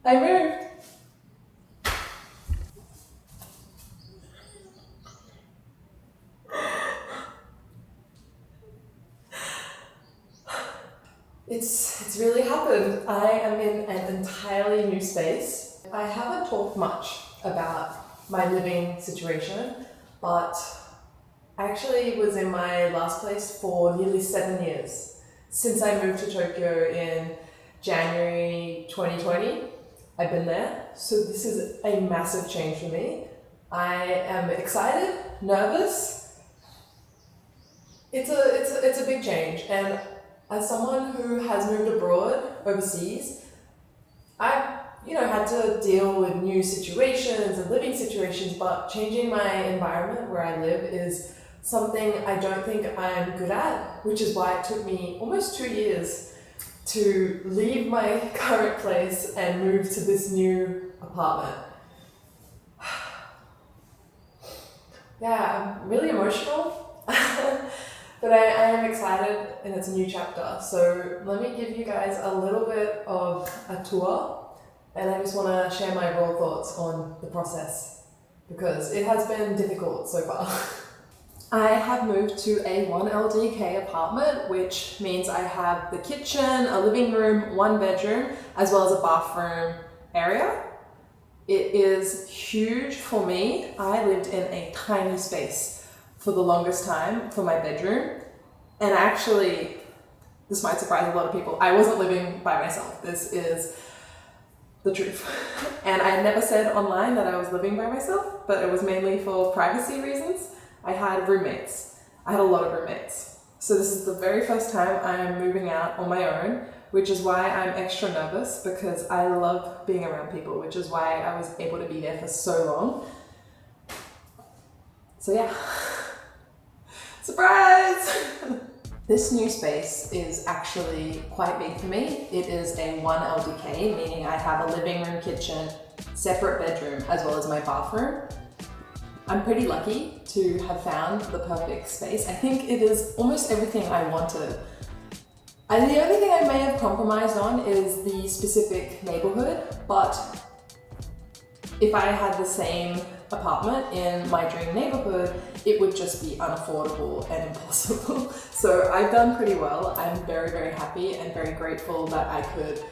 I moved. It's really happened. I am in an entirely new space. I haven't talked much about my living situation, but I actually was in my last place for nearly 7 years. Since I moved to Tokyo in January 2020, I've been there. So this is a massive change for me. I am excited, nervous. It's a big change, and as someone who has moved abroad, overseas, I've had to deal with new situations and living situations, but changing my environment where I live is something I don't think I'm good at, which is why it took me almost 2 years to leave my current place and move to this new apartment. Yeah, I'm really emotional. But I am excited, and it's a new chapter. So let me give you guys a little bit of a tour, and I just want to share my raw thoughts on the process because it has been difficult so far. I have moved to a 1 LDK apartment, which means I have the kitchen, a living room, 1 bedroom, as well as a bathroom area. It is huge for me. I lived in a tiny space for the longest time for my bedroom. And actually, this might surprise a lot of people, I wasn't living by myself. This is the truth. And I never said online that I was living by myself, but it was mainly for privacy reasons. I had roommates. I had a lot of roommates. So this is the very first time I'm moving out on my own, which is why I'm extra nervous, because I love being around people, which is why I was able to be there for so long. So yeah. Surprise! This new space is actually quite big for me. It is a 1 LDK, meaning I have a living room, kitchen, separate bedroom, as well as my bathroom. I'm pretty lucky to have found the perfect space. I think it is almost everything I wanted. And the only thing I may have compromised on is the specific neighborhood, but if I had the same apartment in my dream neighborhood, it would just be unaffordable and impossible. So I've done pretty well. I'm very, very happy and very grateful that I could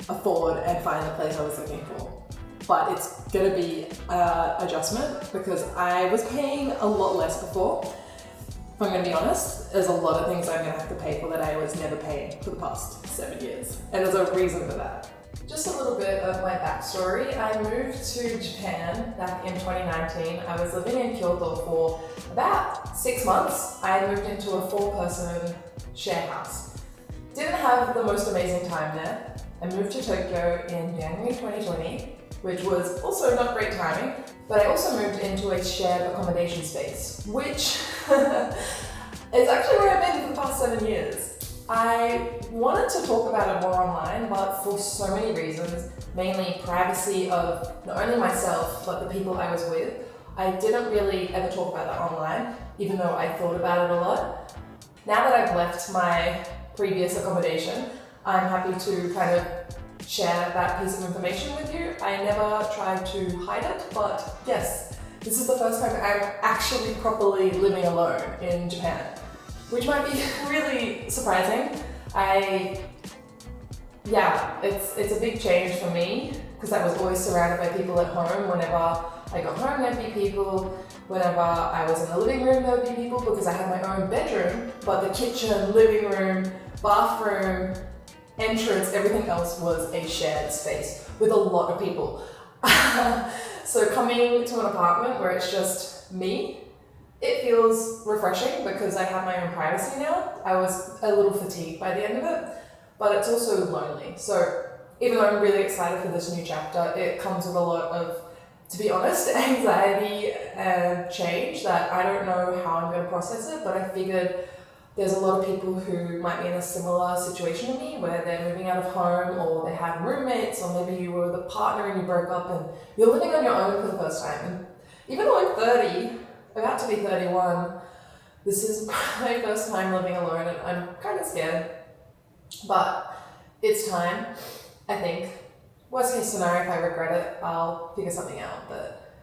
afford and find the place I was looking for. But it's gonna be an adjustment because I was paying a lot less before. If I'm gonna be honest, there's a lot of things I'm gonna have to pay for that I was never paying for the past 7 years. And there's a reason for that. Just a little bit of my backstory. I moved to Japan back in 2019. I was living in Kyoto for about 6 months. I moved into a 4-person share house. Didn't have the most amazing time there. I moved to Tokyo in January 2020, which was also not great timing, but I also moved into a shared accommodation space, which is actually where I've been for the past 7 years. I wanted to talk about it more online, but for so many reasons, mainly privacy of not only myself, but the people I was with, I didn't really ever talk about that online, even though I thought about it a lot. Now that I've left my previous accommodation, I'm happy to kind of share that piece of information with you. I never tried to hide it, but yes, this is the first time I'm actually properly living alone in Japan, which might be really surprising. It's a big change for me because I was always surrounded by people at home. Whenever I got home, there'd be people. Whenever I was in the living room, there'd be people because I had my own bedroom, but the kitchen, living room, bathroom, entrance, everything else was a shared space with a lot of people. So coming to an apartment where it's just me, it feels refreshing because I have my own privacy now. I was a little fatigued by the end of it, but it's also lonely. So even though I'm really excited for this new chapter, it comes with a lot of, to be honest, anxiety and change that I don't know how I'm going to process it, but I figured there's a lot of people who might be in a similar situation to me where they're moving out of home or they have roommates or maybe you were the partner and you broke up and you're living on your own for the first time. And even though I'm 30, about to be 31, this is my first time living alone and I'm kind of scared. But it's time, I think. worst case scenario, if I regret it, I'll figure something out. But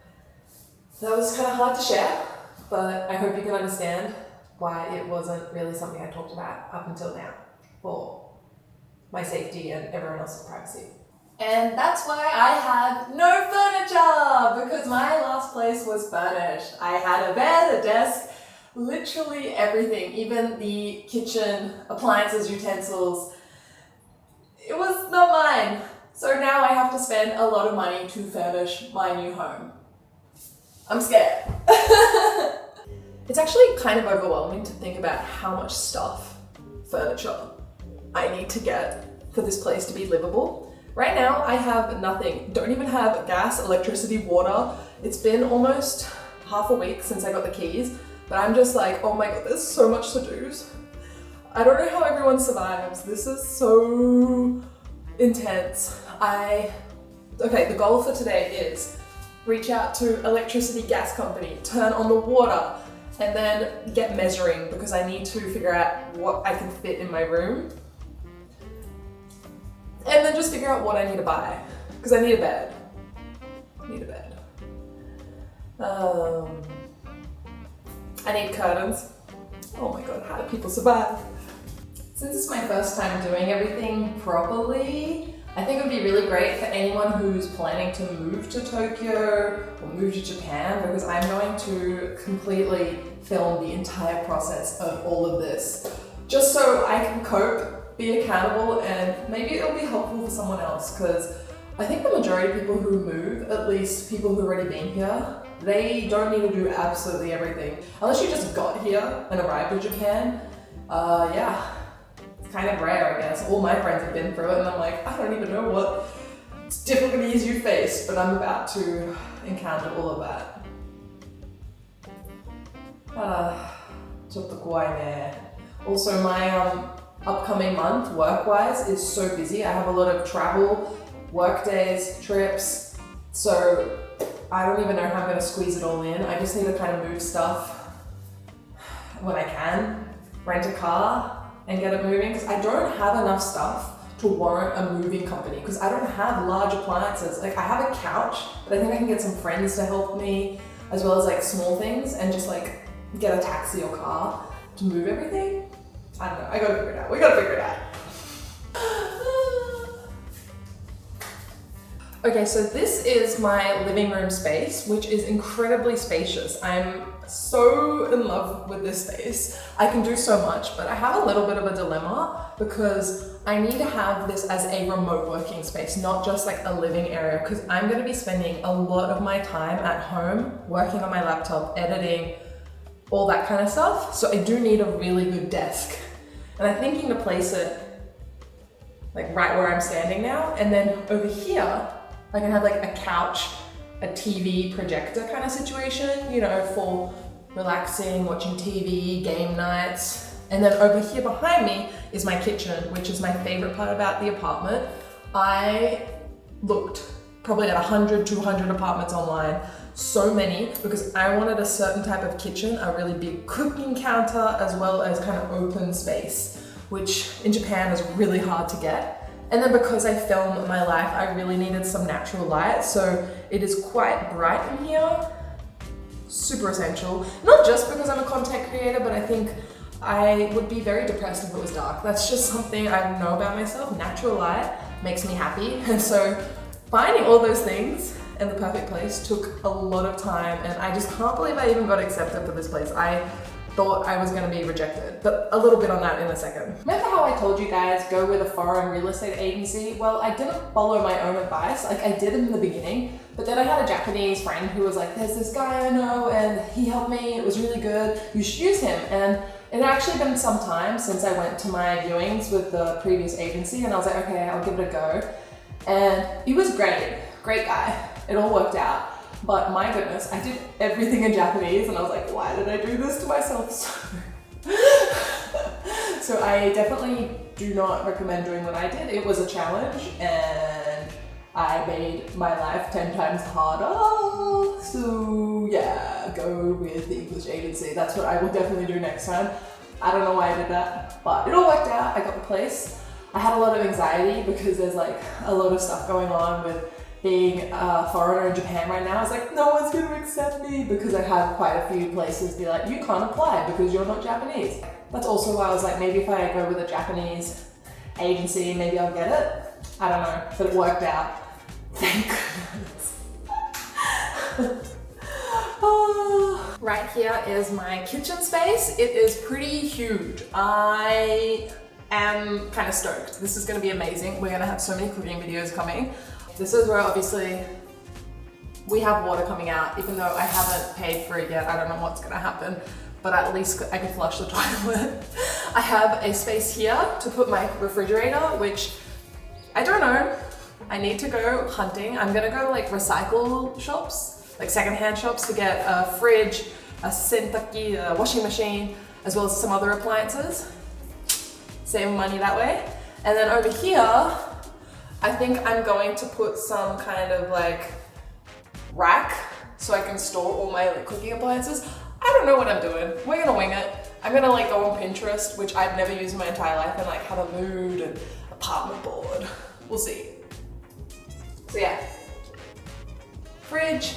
that was kind of hard to share, but I hope you can understand why it wasn't really something I talked about up until now for my safety and everyone else's privacy. And that's why I have no furniture, because my last place was furnished. I had a bed, a desk, literally everything, even the kitchen appliances, utensils. It was not mine. So now I have to spend a lot of money to furnish my new home. I'm scared. It's actually kind of overwhelming to think about how much stuff, furniture, I need to get for this place to be livable. Right now I have nothing. Don't even have gas, electricity, water. It's been almost half a week since I got the keys, but I'm just like, oh my god, there's so much to do. I don't know how everyone survives. This is so intense. Okay, the goal for today is reach out to electricity gas company, turn on the water, and then get measuring because I need to figure out what I can fit in my room. And then just figure out what I need to buy because I need a bed. I need curtains. Oh my god, how do people survive? Since it's my first time doing everything properly, I think it would be really great for anyone who's planning to move to Tokyo or move to Japan, because I'm going to completely film the entire process of all of this, just so I can cope, be accountable, and maybe it'll be helpful for someone else, because I think the majority of people who move, at least people who've already been here, they don't need to do absolutely everything. Unless you just got here and arrived in Japan, yeah. Kind of rare, I guess. All my friends have been through it and I'm like, I don't even know what difficulties you face, but I'm about to encounter all of that. ちょっと怖いね. Also, my upcoming month, work-wise, is so busy. I have a lot of travel, work days, trips, so I don't even know how I'm going to squeeze it all in. I just need to kind of move stuff when I can, rent a car, and get it moving, because I don't have enough stuff to warrant a moving company, because I don't have large appliances. Like, I have a couch, but I think I can get some friends to help me, as well as like small things, and just like get a taxi or car to move everything. I don't know, I gotta figure it out. We gotta figure it out. Okay, so this is my living room space, which is incredibly spacious. I'm so in love with this space. I can do so much, but I have a little bit of a dilemma because I need to have this as a remote working space, not just like a living area, because I'm going to be spending a lot of my time at home working on my laptop, editing, all that kind of stuff. So I do need a really good desk. And I'm thinking to place it like right where I'm standing now, and then over here I can have like a couch, a TV projector kind of situation, you know, for relaxing, watching TV, game nights. And then over here behind me is my kitchen, which is my favorite part about the apartment. I looked probably at 100, 200 apartments online, so many, because I wanted a certain type of kitchen, a really big cooking counter, as well as kind of open space, which in Japan is really hard to get. And then because I film my life, I really needed some natural light, so it is quite bright in here. Super essential. Not just because I'm a content creator, but I think I would be very depressed if it was dark. That's just something I know about myself. Natural light makes me happy. And so finding all those things in the perfect place took a lot of time, and I just can't believe I even got accepted for this place. I thought I was going to be rejected, but a little bit on that in a second. Remember how I told you guys go with a foreign real estate agency? Well, I didn't follow my own advice. Like, I did in the beginning, but then I had a Japanese friend who was like, there's this guy I know and he helped me, it was really good, you should use him. And it had actually been some time since I went to my viewings with the previous agency, and I was like, okay, I'll give it a go. And he was great guy. It all worked out. But my goodness, I did everything in Japanese and I was like, why did I do this to myself? So I definitely do not recommend doing what I did. It was a challenge and I made my life 10 times harder. So yeah, go with the English agency. That's what I will definitely do next time. I don't know why I did that, but it all worked out. I got the place. I had a lot of anxiety because there's like a lot of stuff going on with being a foreigner in Japan right now. I was like, no one's going to accept me, because I had quite a few places be like, you can't apply because you're not Japanese. That's also why I was like, maybe if I go with a Japanese agency, maybe I'll get it. I don't know, but it worked out. Thank goodness. Oh. Right here is my kitchen space. It is pretty huge. I am kind of stoked. This is going to be amazing. We're going to have so many cooking videos coming. This is where obviously we have water coming out, even though I haven't paid for it yet. I don't know what's going to happen, but at least I can flush the toilet. I have a space here to put my refrigerator, which I don't know. I need to go hunting. I'm going to go to like recycle shops, like secondhand shops, to get a fridge, a sentaki, a washing machine, as well as some other appliances. Save money that way. And then over here, I think I'm going to put some kind of like rack so I can store all my like cooking appliances. I don't know what I'm doing. We're gonna wing it. I'm gonna like go on Pinterest, which I've never used in my entire life, and like have a mood and apartment board. We'll see. So yeah, fridge,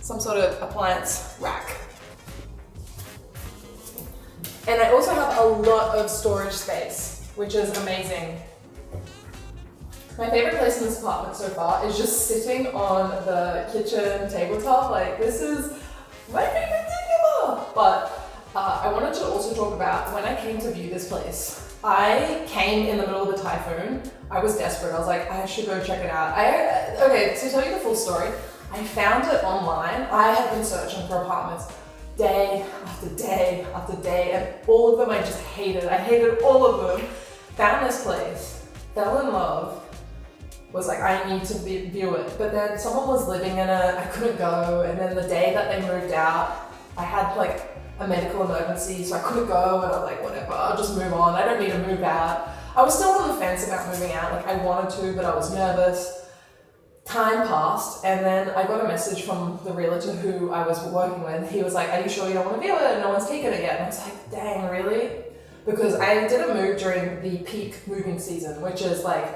some sort of appliance rack. And I also have a lot of storage space, which is amazing. My favorite place in this apartment so far is just sitting on the kitchen tabletop. Like, this is my favorite thing ever. But I wanted to also talk about when I came to view this place. I came in the middle of a typhoon. I was desperate. I was like, I should go check it out. Okay, to tell you the full story, I found it online. I have been searching for apartments day after day after day, and all of them I just hated. I hated all of them. Found this place, fell in love, was like, I need to view it. But then someone was living in it, I couldn't go. And then the day that they moved out, I had like a medical emergency, so I couldn't go. And I was like, whatever, I'll just move on. I don't need to move out. I was still on the fence about moving out. Like, I wanted to, but I was nervous. Time passed, and then I got a message from the realtor who I was working with. He was like, are you sure you don't want to view it? No one's taken it yet. And I was like, dang, really? Because I didn't move during the peak moving season, which is like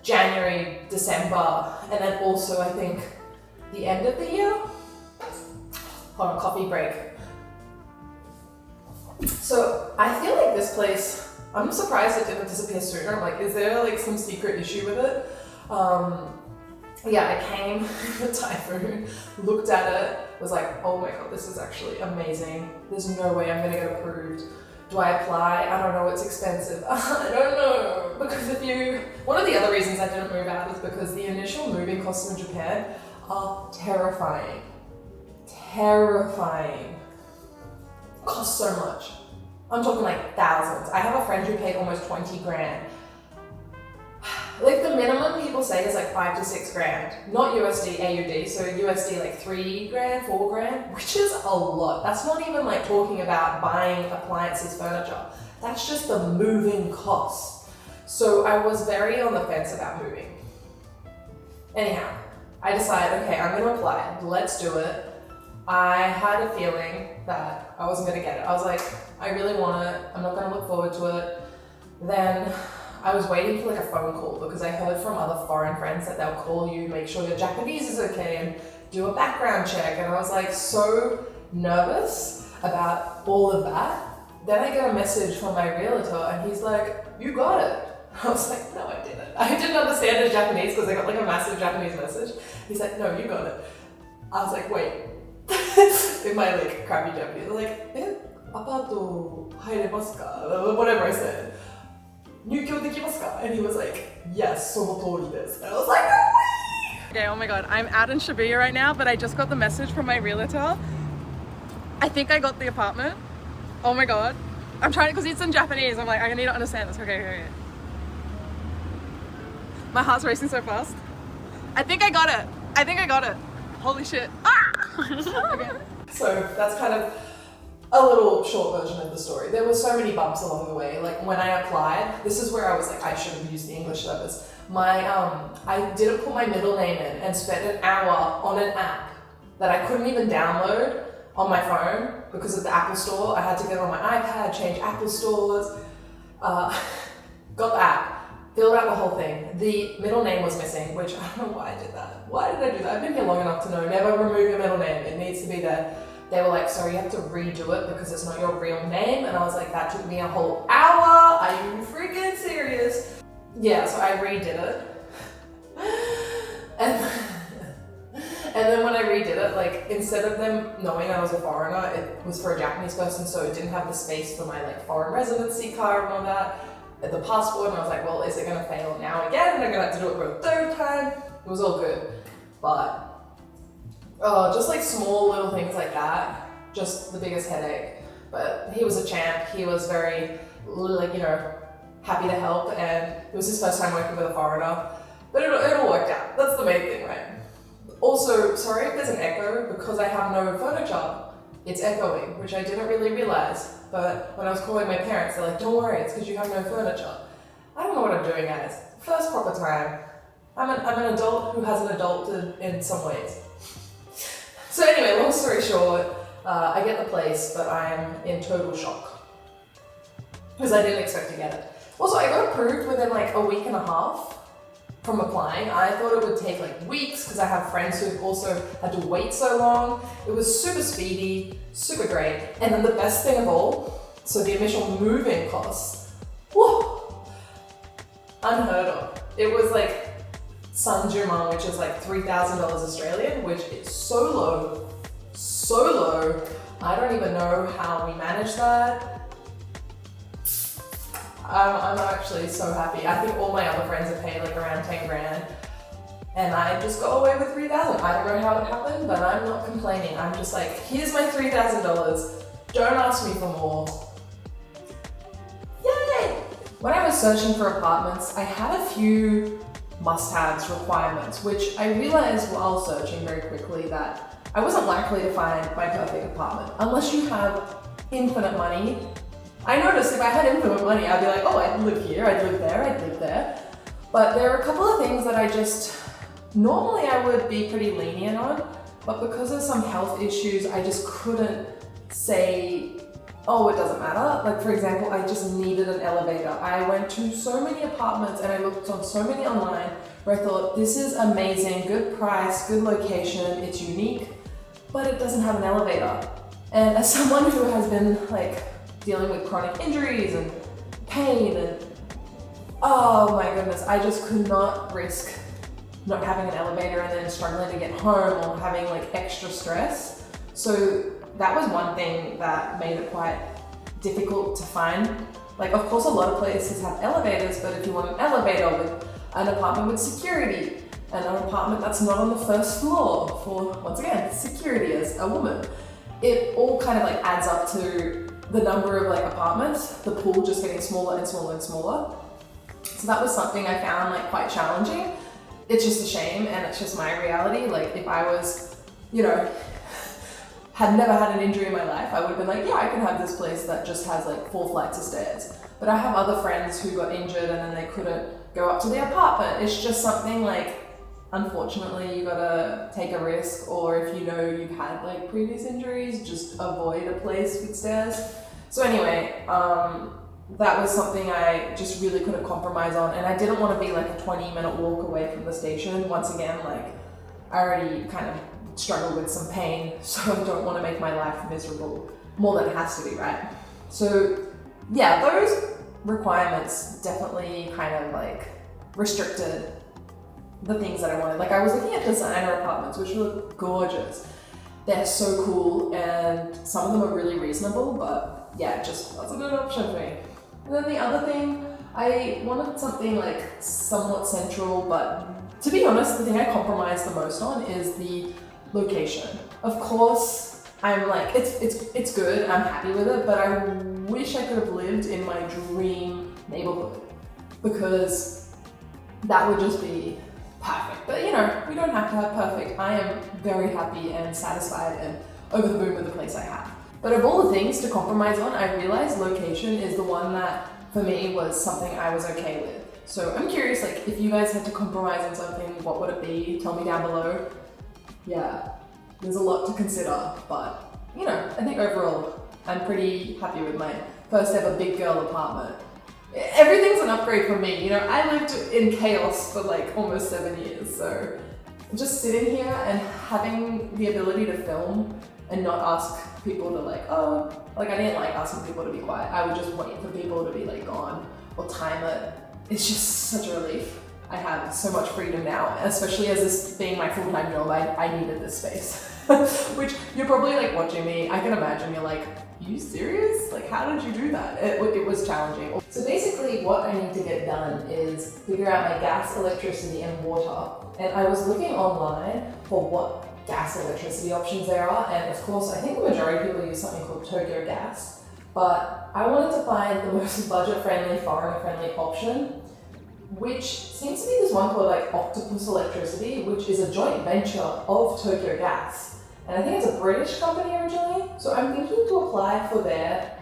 January, December, and then also I think the end of the year. Hold on, coffee break. So I feel like this place, I'm surprised it didn't disappear sooner. I'm like, is there like some secret issue with it? Yeah, I came in the typhoon, looked at it, was like, oh my god, this is actually amazing. There's no way I'm gonna get approved. Do I apply? I don't know, it's expensive. I don't know. Because one of the other reasons I didn't move out is because the initial moving costs in Japan are terrifying. Terrifying. Cost so much. I'm talking like thousands. I have a friend who paid almost 20 grand. Like, the minimum people say is like 5 to 6 grand. Not USD, AUD. So USD like 3 grand, 4 grand, which is a lot. That's not even like talking about buying appliances, furniture. That's just the moving costs. So I was very on the fence about moving. Anyhow, I decided, okay, I'm gonna apply. Let's do it. I had a feeling that I wasn't gonna get it. I was like, I really want it. I'm not gonna look forward to it. Then I was waiting for like a phone call because I heard from other foreign friends that they'll call you, make sure your Japanese is okay, and do a background check. And I was like so nervous about all of that. Then I get a message from my realtor and he's like, you got it. I was like, no, I didn't. I didn't understand the Japanese because I got like a massive Japanese message. He's like, no, you got it. I was like, wait. In my like crappy Japanese, like, apato hairemasu ka? Whatever I said. 入居できますか? And he was like, yes, その通りです. And I was like, no way! Okay, oh my god, I'm out in Shibuya right now, but I just got the message from my realtor. I think I got the apartment. Oh my god. I'm trying, because it's in Japanese. I'm like, I need to understand this. Okay. My heart's racing so fast. I think I got it. Holy shit. Ah! Okay. So that's kind of a little short version of the story. There were so many bumps along the way. Like, when I applied, this is where I was like, I should have used the English service. I didn't put my middle name in and spent an hour on an app that I couldn't even download on my phone because of the Apple Store. I had to get on my iPad, change Apple stores. Got the app. filled out the whole thing. The middle name was missing, which I don't know why I did that. Why did I do that? I've been here long enough to know, never remove your middle name. It needs to be there. They were like, sorry, you have to redo it because it's not your real name. And I was like, that took me a whole hour. Are you freaking serious? Yeah, so I redid it. And then when I redid it, like instead of them knowing I was a foreigner, it was for a Japanese person, so it didn't have the space for my like foreign residency card and all that, the passport, and I was like, well, is it gonna fail now again? And I'm gonna have to do it for a third time. It was all good, but just like small little things like that, just the biggest headache. But he was a champ. He was very like, you know, happy to help, and it was his first time working with a foreigner. But it all worked out. That's the main thing, right? Also, sorry if there's an echo, because I have no furniture, it's echoing, which I didn't really realize. But when I was calling my parents, they're like, don't worry, it's because you have no furniture. I don't know what I'm doing, guys. First proper time. I'm an adult who hasn't adulted in some ways. So anyway, long story short, I get the place, but I am in total shock. Because I didn't expect to get it. Also, I got approved within like a week and a half. From applying. I thought it would take like weeks because I have friends who also had to wait so long. It was super speedy, super great. And then the best thing of all, so the initial moving costs, whoa, unheard of. It was like Sanjumang, which is like $3,000 Australian, which is so low. I don't even know how we managed that. I'm actually so happy. I think all my other friends have paid like around 10 grand and I just got away with 3,000. I don't know how it happened, but I'm not complaining. I'm just like, here's my $3,000. Don't ask me for more. Yay! When I was searching for apartments, I had a few must-haves, requirements, which I realized while searching very quickly that I wasn't likely to find my perfect apartment unless you have infinite money. I noticed if I had infinite money, I'd be like, oh, I'd live here, I'd live there, I'd live there. But there are a couple of things that normally I would be pretty lenient on, but because of some health issues, I just couldn't say, oh, it doesn't matter. Like for example, I just needed an elevator. I went to so many apartments and I looked on so many online where I thought, this is amazing, good price, good location, it's unique, but it doesn't have an elevator. And as someone who has been like, dealing with chronic injuries and pain and oh my goodness, I just could not risk not having an elevator and then struggling to get home or having like extra stress. So that was one thing that made it quite difficult to find. Like of course a lot of places have elevators, but if you want an elevator with an apartment with security and an apartment that's not on the first floor for, once again, security as a woman, it all kind of like adds up to the number of like apartments, the pool just getting smaller and smaller and smaller. So that was something I found like quite challenging. It's just a shame and it's just my reality. Like if I was, you know, had never had an injury in my life, I would have been like, yeah, I can have this place that just has like 4 flights of stairs. But I have other friends who got injured and then they couldn't go up to the apartment. It's just something like, unfortunately, you gotta take a risk, or if you know you've had like previous injuries, just avoid a place with stairs. So anyway, that was something I just really couldn't compromise on, and I didn't want to be like a 20-minute walk away from the station. Once again, like I already kind of struggle with some pain, so I don't want to make my life miserable more than it has to be, right? So yeah, those requirements definitely kind of like restricted the things that I wanted. Like I was looking at designer apartments, which look gorgeous. They're so cool and some of them are really reasonable, but yeah, it just wasn't an option for me. And then the other thing, I wanted something like somewhat central, but to be honest, the thing I compromised the most on is the location. Of course, I'm like, it's good, I'm happy with it, but I wish I could have lived in my dream neighborhood because that would just be perfect. But you know, we don't have to have perfect. I am very happy and satisfied and over the moon with the place I have. But of all the things to compromise on, I realized location is the one that for me was something I was okay with. So I'm curious, like if you guys had to compromise on something, what would it be? Tell me down below. Yeah, there's a lot to consider, but you know, I think overall I'm pretty happy with my first ever big girl apartment. everything's an upgrade for me. You know, I lived in chaos for like almost 7 years, so just sitting here and having the ability to film and not ask people to like, oh, like I didn't like asking people to be quiet. I would just wait for people to be like gone or time it. It's just such a relief. I have so much freedom now, especially as this being my full-time job, I needed this space. Which you're probably like watching me, I can imagine you're like, are you serious? Like, how did you do that? It was challenging. So basically what I need to get done is figure out my gas, electricity, and water. And I was looking online for what gas electricity options there are. And of course, I think the majority of people use something called Tokyo Gas. But I wanted to find the most budget-friendly, foreigner-friendly option, which seems to be this one called like Octopus Electricity, which is a joint venture of Tokyo Gas. And I think it's a British company originally. So I'm thinking to apply for their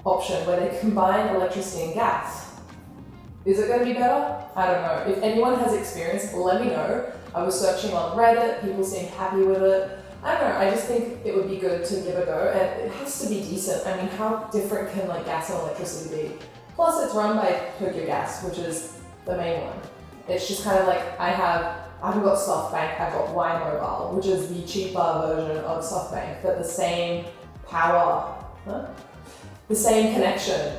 option where they combine electricity and gas. Is it going to be better? I don't know. If anyone has experience, let me know. I was searching on Reddit, people seemed happy with it. I don't know, I just think it would be good to give a go, and it has to be decent. I mean, how different can like gas and electricity be? Plus it's run by Tokyo Gas, which is the main one. It's just kind of like, I haven't got SoftBank, I've got Y Mobile, which is the cheaper version of SoftBank, but the same power, the same connection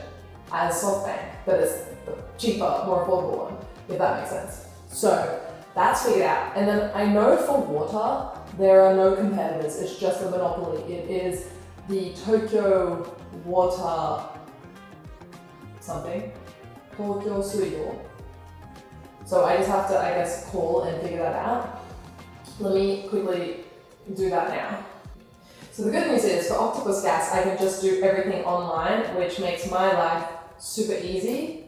as SoftBank, but it's the cheaper, more affordable one, if that makes sense. So that's figured out. And then I know for water, there are no competitors, it's just a monopoly. It is the Tokyo Water something, Tokyo Suido. So I just have to, I guess, call and figure that out. Let me quickly do that now. So the good news is for Octopus Gas, I can just do everything online, which makes my life super easy.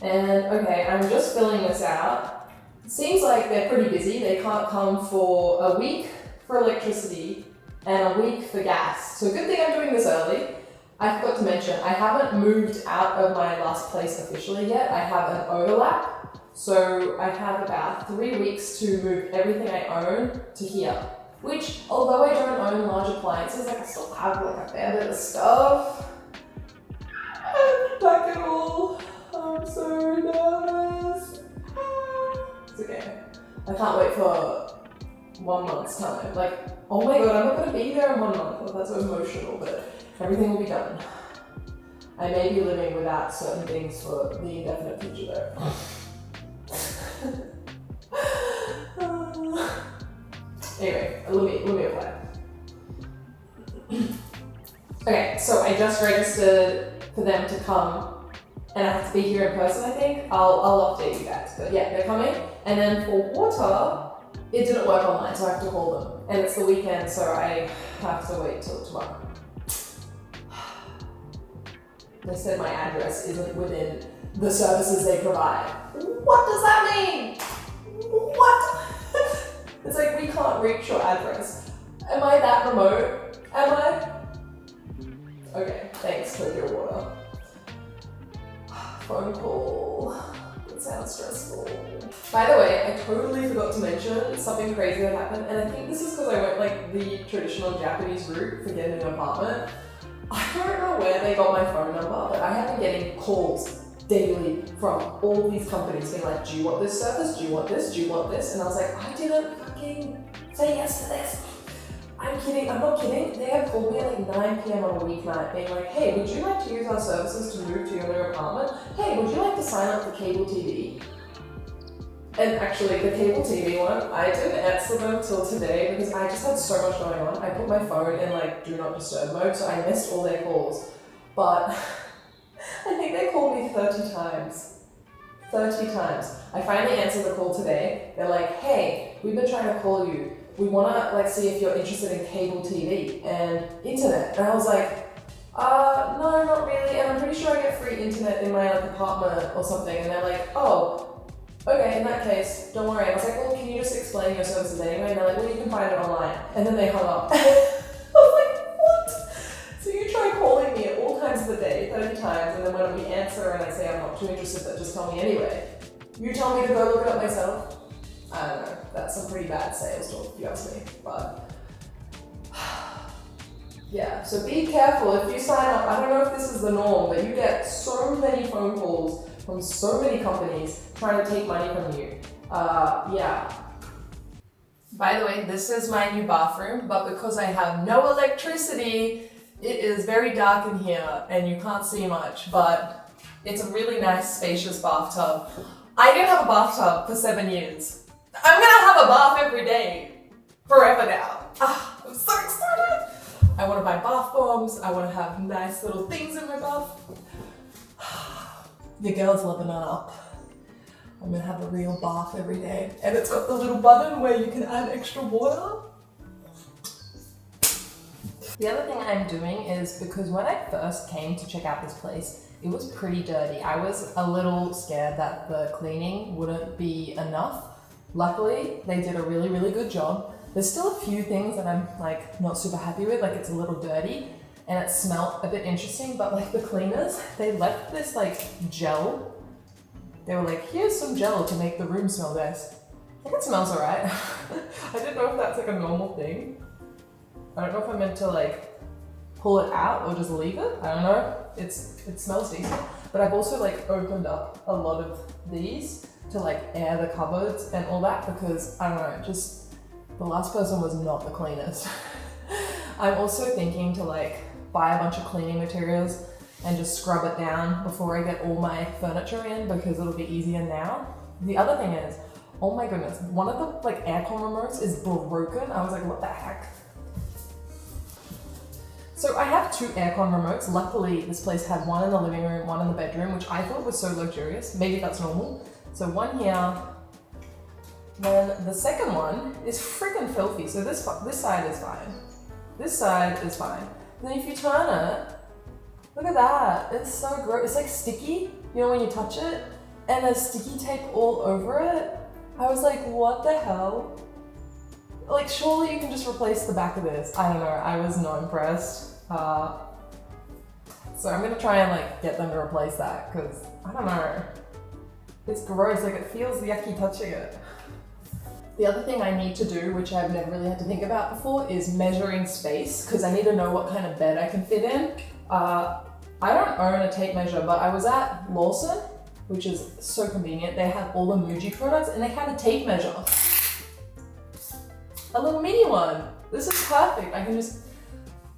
And okay, I'm just filling this out. Seems like they're pretty busy. They can't come for a week for electricity and a week for gas. So good thing I'm doing this early. I forgot to mention, I haven't moved out of my last place officially yet. I have an overlap. So I have about 3 weeks to move everything I own to here. Which, although I don't own large appliances, like I still have like a fair bit of stuff. I haven't packed it all. I'm so nervous. It's okay. I can't wait for 1 month's time. Like, oh my god, I'm not gonna be there in 1 month. Well, that's so emotional, but everything will be done. I may be living without certain things for the indefinite future though. Anyway, let me apply. Okay, so I just registered for them to come, and I have to be here in person, I think. I'll update you guys, but yeah, they're coming. And then for water, it didn't work online, so I have to call them. And it's the weekend, so I have to wait till tomorrow. They said my address isn't within the services they provide. What does that mean? What? It's like, we can't reach your address. Am I that remote? Am I? Okay, thanks, Tokyo Water. Phone call. That sounds stressful. By the way, I totally forgot to mention something crazy that happened, and I think this is because I went like the traditional Japanese route for getting an apartment. I don't know where they got my phone number, but I have been getting calls daily from all these companies being like, do you want this service? Do you want this? Do you want this? And I was like, I didn't fucking say yes to this. I'm kidding, I'm not kidding. They have called me at like 9 p.m. on a weeknight being like, hey, would you like to use our services to move to your new apartment? Hey, would you like to sign up for cable TV? And actually, the cable TV one, I didn't answer them till today because I just had so much going on. I put my phone in like do not disturb mode, so I missed all their calls. But I think they called me 30 times. 30 times. I finally answered the call today. They're like, hey, we've been trying to call you. We want to like see if you're interested in cable TV and internet. And I was like, no, not really. And I'm pretty sure I get free internet in my like apartment or something. And they're like, oh, okay, in that case, don't worry. I was like, well, can you just explain your services anyway? And they're like, well, you can find it online. And then they hung up. I was like, what? So you try calling me at all times of the day, 30 times, and then when we answer and I say I'm not too interested, but just tell me anyway. You tell me to go look it up myself. I don't know. That's some pretty bad sales talk, if you ask me. But Yeah, so be careful if you sign up. I don't know if this is the norm, but you get so many phone calls from so many companies trying to take money from you. Yeah. By the way, this is my new bathroom, but because I have no electricity, it is very dark in here and you can't see much, but it's a really nice, spacious bathtub. I didn't have a bathtub for 7 years. I'm gonna have a bath every day, forever now. I'm so excited. I want to buy bath bombs. I want to have nice little things in my bath. The girl's living it up. I'm gonna have a real bath every day. And it's got the little button where you can add extra water. The other thing I'm doing is because when I first came to check out this place, it was pretty dirty. I was a little scared that the cleaning wouldn't be enough. Luckily, they did a really, really good job. There's still a few things that I'm like not super happy with, like it's a little dirty and it smelled a bit interesting, but like the cleaners, they left this like gel. They were like, here's some gel to make the room smell nice. I think it smells alright. I didn't know if that's like a normal thing. I don't know if I'm meant to like pull it out or just leave it. I don't know. It smells decent. But I've also like opened up a lot of these to like air the cupboards and all that because I don't know, just the last person was not the cleanest. I'm also thinking to like buy a bunch of cleaning materials and just scrub it down before I get all my furniture in because it'll be easier now. The other thing is, oh my goodness, one of the like aircon remotes is broken. I was like, what the heck? So I have 2 aircon remotes. Luckily, this place had one in the living room, one in the bedroom, which I thought was so luxurious. Maybe that's normal. So one here. Then the second one is freaking filthy. So this side is fine. This side is fine. And then if you turn it, look at that. It's so gross. It's like sticky, you know, when you touch it, and there's sticky tape all over it. I was like, what the hell? Like, surely you can just replace the back of this. I don't know. I was not impressed. So I'm gonna try and like get them to replace that because I don't know. It's gross. Like it feels yucky touching it. The other thing I need to do, which I've never really had to think about before, is measuring space because I need to know what kind of bed I can fit in. I don't own a tape measure, but I was at Lawson, which is so convenient. They have all the Muji products and they had a tape measure. A little mini one. This is perfect. I can just,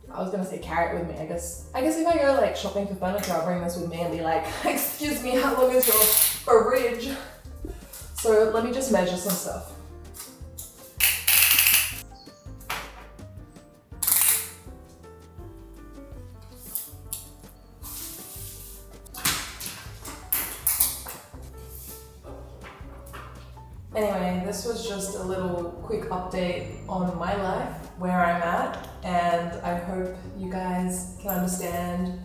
I was gonna say carry it with me. I guess if I go like shopping for furniture, I'll bring this with me and be like, excuse me, how long is your fridge? So let me just measure some stuff. Anyway, this was just a little quick update on my life, where I'm at, and I hope you guys can understand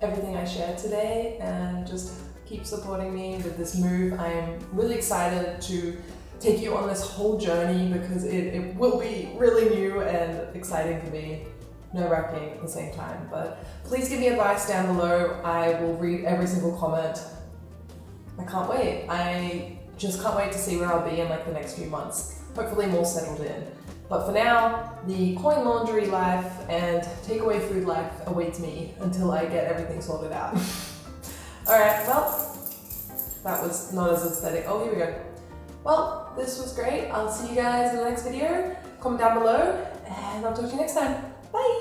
everything I shared today and just keep supporting me with this move. I'm really excited to take you on this whole journey because it will be really new and exciting for me, nerve-wracking at the same time. But please give me advice down below. I will read every single comment. I can't wait. I just can't wait to see where I'll be in like the next few months. Hopefully more settled in. But for now, the coin laundry life and takeaway food life awaits me until I get everything sorted out. Alright, well, that was not as aesthetic. Oh, here we go. Well, this was great. I'll see you guys in the next video. Comment down below and I'll talk to you next time. Bye!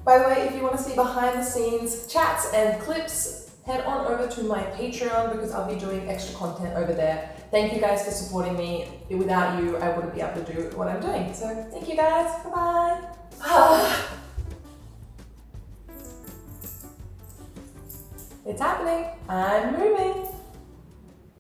By the way, if you want to see behind the scenes chats and clips, head on over to my Patreon because I'll be doing extra content over there. Thank you guys for supporting me. Without you, I wouldn't be able to do what I'm doing. So thank you guys. Bye-bye. It's happening. I'm moving.